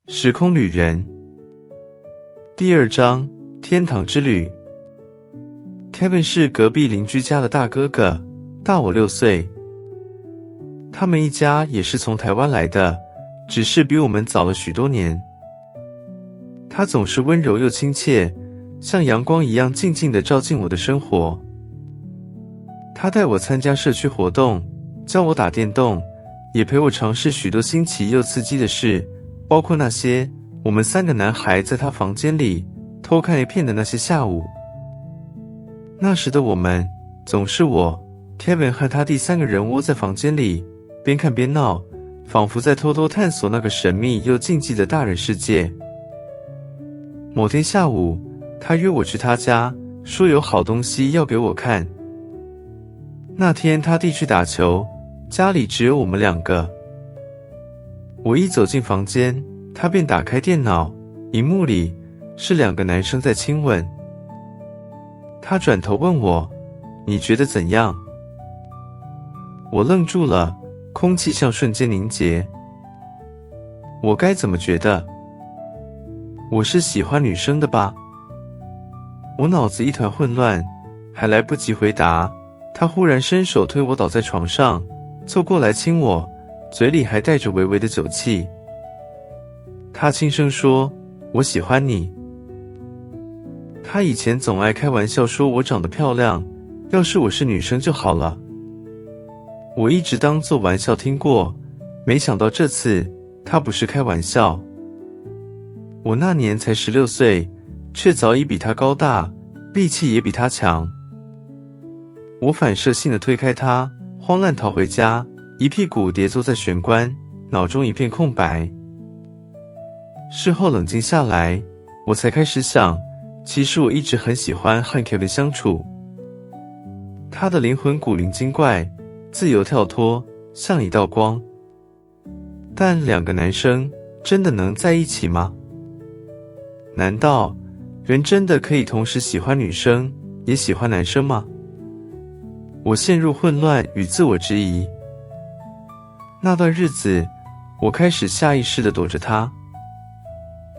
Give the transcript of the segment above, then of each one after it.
时空旅人第2章天堂之旅。 Kevin 是隔壁邻居家的大哥哥，大我6岁。他们一家也是从台湾来的，只是比我们早了许多年。他总是温柔又亲切，像阳光一样静静地照进我的生活。他带我参加社区活动，教我打电动，也陪我尝试许多新奇又刺激的事，包括那些我们3个男孩在他房间里偷看 A 片的那些下午。那时的我们总是我、Kevin 和他第3个人窝在房间里，边看边闹，仿佛在偷偷探索那个神秘又禁忌的大人世界。某天下午，他约我去他家，说有好东西要给我看。那天他弟去打球，家里只有我们2个。我一走进房间，他便打开电脑，荧幕里是2个男生在亲吻。他转头问我：“你觉得怎样？”我愣住了，空气像瞬间凝结。我该怎么觉得？我是喜欢女生的吧？我脑子一团混乱，还来不及回答，他忽然伸手推我倒在床上，凑过来亲我，嘴里还带着微微的酒气。他轻声说：“我喜欢你。”他以前总爱开玩笑说我长得漂亮，要是我是女生就好了。我一直当作玩笑听过，没想到这次他不是开玩笑。我那年才16岁，却早已比他高大，力气也比他强。我反射性地推开他，慌乱逃回家，一屁股跌坐在玄关，脑中一片空白。事后冷静下来，我才开始想，其实我一直很喜欢和 Kevin 相处。他的灵魂古灵精怪，自由跳脱，像一道光。但2个男生真的能在一起吗？难道人真的可以同时喜欢女生，也喜欢男生吗？我陷入混乱与自我质疑。那段日子，我开始下意识地躲着他。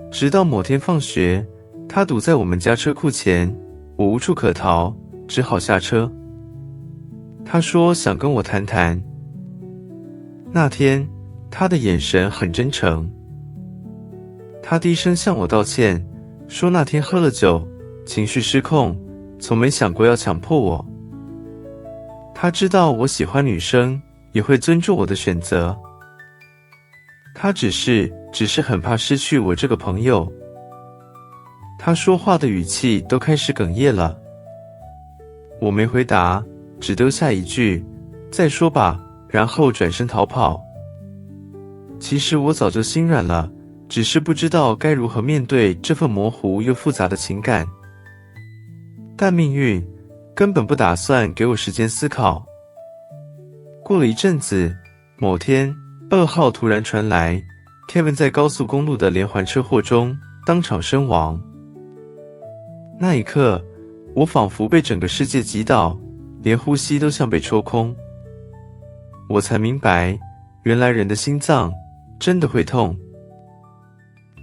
直到某天放学，他堵在我们家车库前，我无处可逃，只好下车。他说想跟我谈谈。那天，他的眼神很真诚。他低声向我道歉，说那天喝了酒，情绪失控，从没想过要强迫我。他知道我喜欢女生，也会尊重我的选择。他只是很怕失去我这个朋友。他说话的语气都开始哽咽了。我没回答，只丢下一句：“再说吧”，然后转身逃跑。其实我早就心软了，只是不知道该如何面对这份模糊又复杂的情感。但命运根本不打算给我时间思考。过了一阵子，某天噩耗突然传来， Kevin 在高速公路的连环车祸中当场身亡。那一刻，我仿佛被整个世界击倒，连呼吸都像被抽空。我才明白，原来人的心脏真的会痛。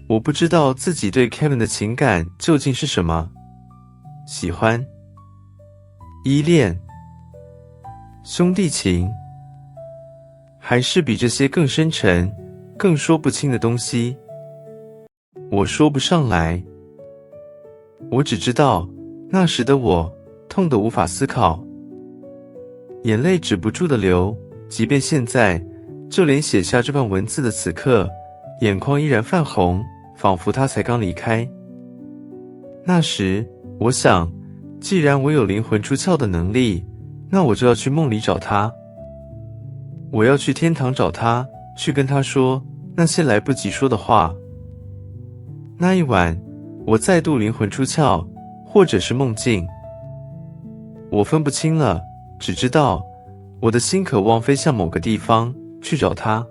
我不知道自己对 Kevin 的情感究竟是什么，喜欢、依恋、兄弟情，还是比这些更深沉、更说不清的东西。我说不上来。我只知道，那时的我痛得无法思考，眼泪止不住地流，即便现在，就连写下这段文字的此刻，眼眶依然泛红，仿佛他才刚离开。那时，我想，既然我有灵魂出窍的能力，那我就要去梦里找他。我要去天堂找他，去跟他说那些来不及说的话。那一晚，我再度灵魂出窍，或者是梦境，我分不清了，只知道我的心渴望飞向某个地方去找他。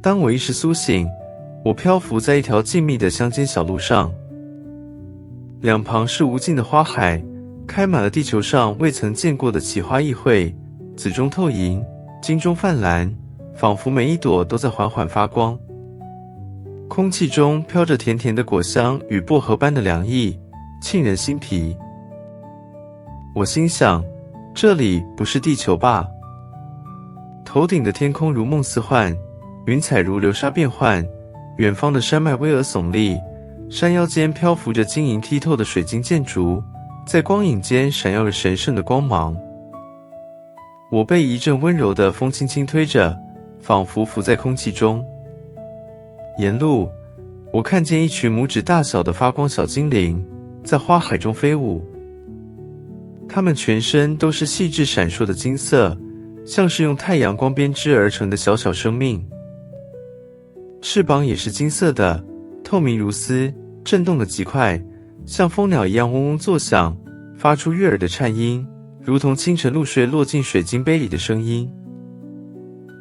当我意识苏醒，我漂浮在一条静谧的乡间小路上，两旁是无尽的花海，开满了地球上未曾见过的奇花异卉，紫中透银，金中泛蓝，仿佛每一朵都在缓缓发光。空气中飘着甜甜的果香与薄荷般的凉意，沁人心脾。我心想，这里不是地球吧？头顶的天空如梦似幻，云彩如流沙变幻，远方的山脉巍峨耸立，山腰间漂浮着晶莹剔透的水晶建筑，在光影间闪耀着神圣的光芒。我被一阵温柔的风轻轻推着，仿佛浮在空气中。沿路，我看见一群拇指大小的发光小精灵在花海中飞舞，它们全身都是细致闪烁的金色，像是用太阳光编织而成的小小生命。翅膀也是金色的，透明如丝，震动得极快，像蜂鸟一样嗡嗡作响，发出悦耳的颤音，如同清晨露水落进水晶杯里的声音。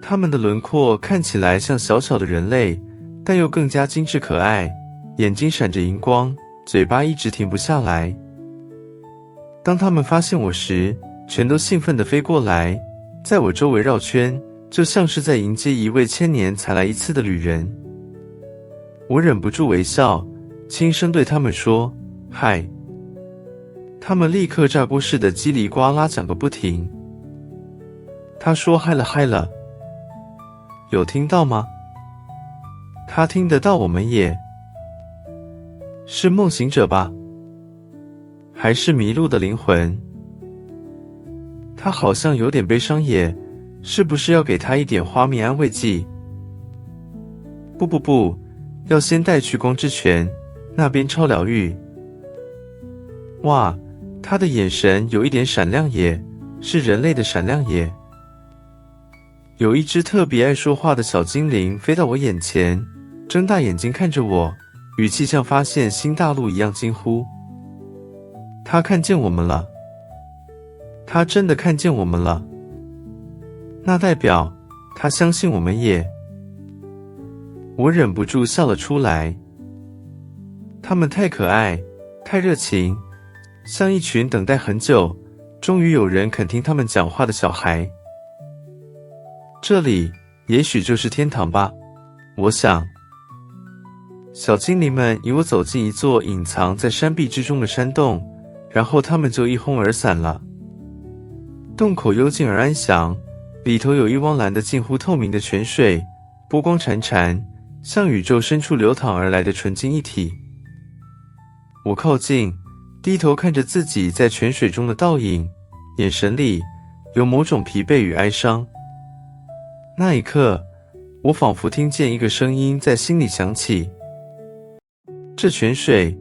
它们的轮廓看起来像小小的人类，但又更加精致可爱，眼睛闪着荧光，嘴巴一直停不下来。当它们发现我时，全都兴奋地飞过来，在我周围绕圈，就像是在迎接一位千年才来一次的旅人。我忍不住微笑，轻声对他们说：“嗨。”他们立刻炸锅似的叽里呱啦讲个不停。他说：“嗨了，嗨了。”有听到吗？他听得到，我们也。是梦行者吧？还是迷路的灵魂？他好像有点悲伤耶，是不是要给他一点花蜜安慰剂？不，要先带去光之泉，那边超疗愈。哇，他的眼神有一点闪亮耶，是人类的闪亮耶。有一只特别爱说话的小精灵飞到我眼前，睁大眼睛看着我，语气像发现新大陆一样惊呼：“他看见我们了！他真的看见我们了！那代表他相信我们也……”我忍不住笑了出来。他们太可爱，太热情，像一群等待很久，终于有人肯听他们讲话的小孩。这里也许就是天堂吧，我想。小精灵们引我走进一座隐藏在山壁之中的山洞，然后他们就一哄而散了。洞口幽静而安详，里头有一汪蓝的近乎透明的泉水，波光潺潺，像宇宙深处流淌而来的纯净一体。我靠近，低头看着自己在泉水中的倒影，眼神里有某种疲惫与哀伤。那一刻，我仿佛听见一个声音在心里响起：这泉水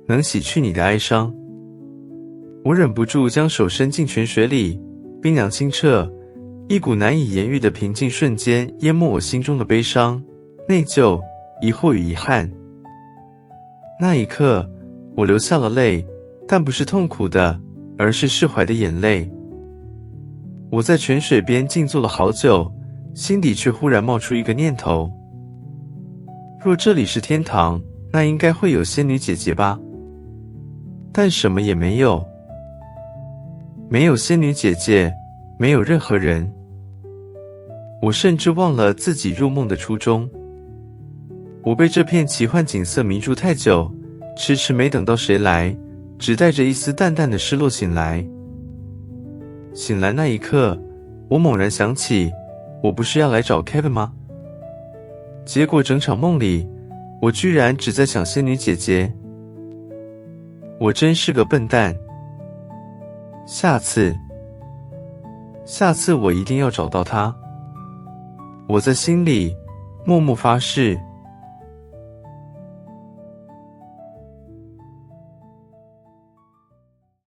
能洗去你的哀伤。我忍不住将手伸进泉水里，冰凉清澈，一股难以言喻的平静瞬间淹没我心中的悲伤、内疚、疑惑与遗憾。那一刻，我流下了泪，但不是痛苦的，而是释怀的眼泪。我在泉水边静坐了好久，心底却忽然冒出一个念头：若这里是天堂，那应该会有仙女姐姐吧？但什么也没有，没有仙女姐姐，没有任何人。我甚至忘了自己入梦的初衷。我被这片奇幻景色迷住太久，迟迟没等到谁来，只带着一丝淡淡的失落醒来。醒来那一刻，我猛然想起，我不是要来找 Kevin 吗？结果整场梦里，我居然只在想仙女姐姐。我真是个笨蛋。下次我一定要找到她。我在心里默默发誓。